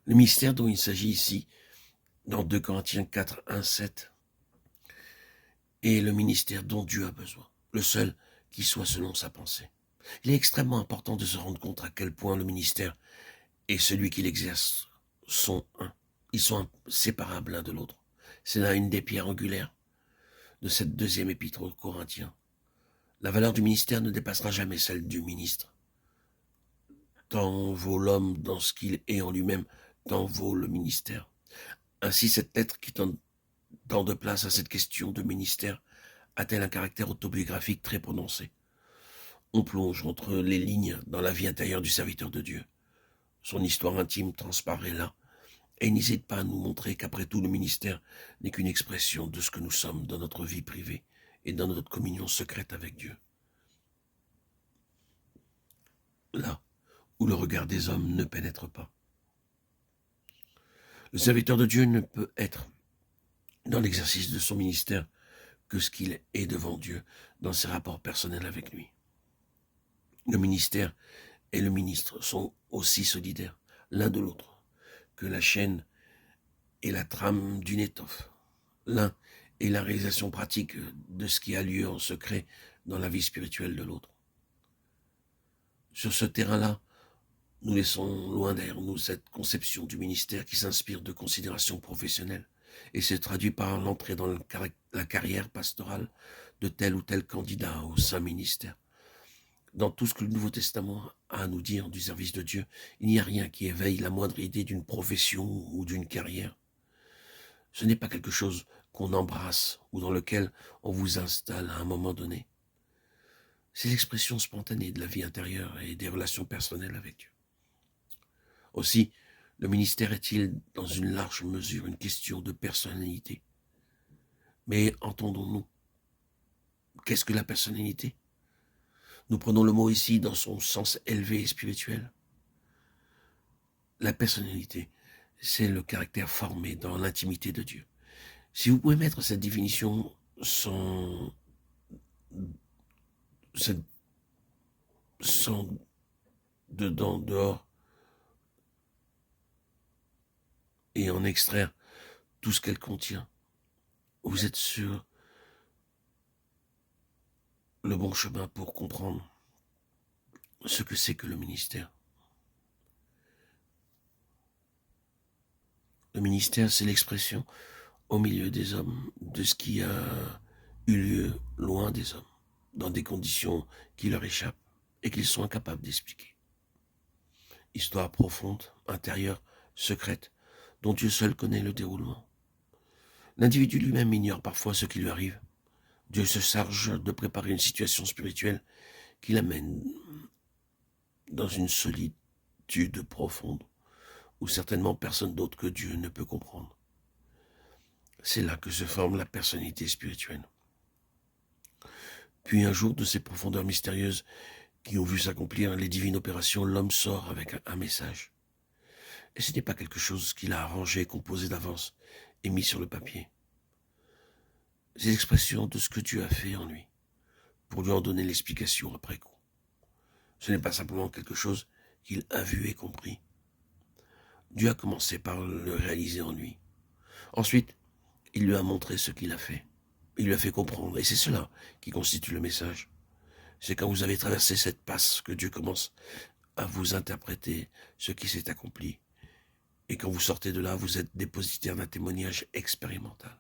Le mystère dont il s'agit ici, dans 2 Corinthiens 4, 1, 7, est le ministère dont Dieu a besoin, le seul qui soit selon sa pensée. Il est extrêmement important de se rendre compte à quel point le ministère et celui qui l'exerce sont un. Ils sont inséparables l'un de l'autre. C'est là une des pierres angulaires de cette deuxième épître aux Corinthiens. La valeur du ministère ne dépassera jamais celle du ministre. Tant vaut l'homme dans ce qu'il est en lui-même, tant vaut le ministère. Ainsi, cette lettre qui donne tant de place à cette question de ministère a-t-elle un caractère autobiographique très prononcé. On plonge entre les lignes dans la vie intérieure du serviteur de Dieu. Son histoire intime transparaît là, et il n'hésite pas à nous montrer qu'après tout, le ministère n'est qu'une expression de ce que nous sommes dans notre vie privée et dans notre communion secrète avec Dieu. Là où le regard des hommes ne pénètre pas. Le serviteur de Dieu ne peut être dans l'exercice de son ministère que ce qu'il est devant Dieu dans ses rapports personnels avec lui. Le ministère et le ministre sont aussi solidaires l'un de l'autre que la chaîne et la trame d'une étoffe. L'un est la réalisation pratique de ce qui a lieu en secret dans la vie spirituelle de l'autre. Sur ce terrain-là, nous laissons loin derrière nous cette conception du ministère qui s'inspire de considérations professionnelles et se traduit par l'entrée dans la carrière pastorale de tel ou tel candidat au saint ministère. Dans tout ce que le Nouveau Testament a à nous dire du service de Dieu, il n'y a rien qui éveille la moindre idée d'une profession ou d'une carrière. Ce n'est pas quelque chose qu'on embrasse ou dans lequel on vous installe à un moment donné. C'est l'expression spontanée de la vie intérieure et des relations personnelles avec Dieu. Aussi, le ministère est-il dans une large mesure une question de personnalité. Mais entendons-nous, qu'est-ce que la personnalité? Nous prenons le mot ici dans son sens élevé et spirituel. La personnalité, c'est le caractère formé dans l'intimité de Dieu. Si vous pouvez mettre cette définition sans dedans, dehors, et en extraire tout ce qu'elle contient, vous êtes sur le bon chemin pour comprendre ce que c'est que le ministère. Le ministère, c'est l'expression au milieu des hommes de ce qui a eu lieu loin des hommes, dans des conditions qui leur échappent et qu'ils sont incapables d'expliquer. Histoire profonde, intérieure, secrète, dont Dieu seul connaît le déroulement. L'individu lui-même ignore parfois ce qui lui arrive. Dieu se charge de préparer une situation spirituelle qui l'amène dans une solitude profonde où certainement personne d'autre que Dieu ne peut comprendre. C'est là que se forme la personnalité spirituelle. Puis un jour, de ces profondeurs mystérieuses qui ont vu s'accomplir les divines opérations, l'homme sort avec un message. Et ce n'est pas quelque chose qu'il a arrangé, composé d'avance et mis sur le papier. C'est l'expression de ce que Dieu a fait en lui, pour lui en donner l'explication après coup. Ce n'est pas simplement quelque chose qu'il a vu et compris. Dieu a commencé par le réaliser en lui. Ensuite, il lui a montré ce qu'il a fait. Il lui a fait comprendre, et c'est cela qui constitue le message. C'est quand vous avez traversé cette passe que Dieu commence à vous interpréter ce qui s'est accompli. Et quand vous sortez de là, vous êtes dépositaire d'un témoignage expérimental.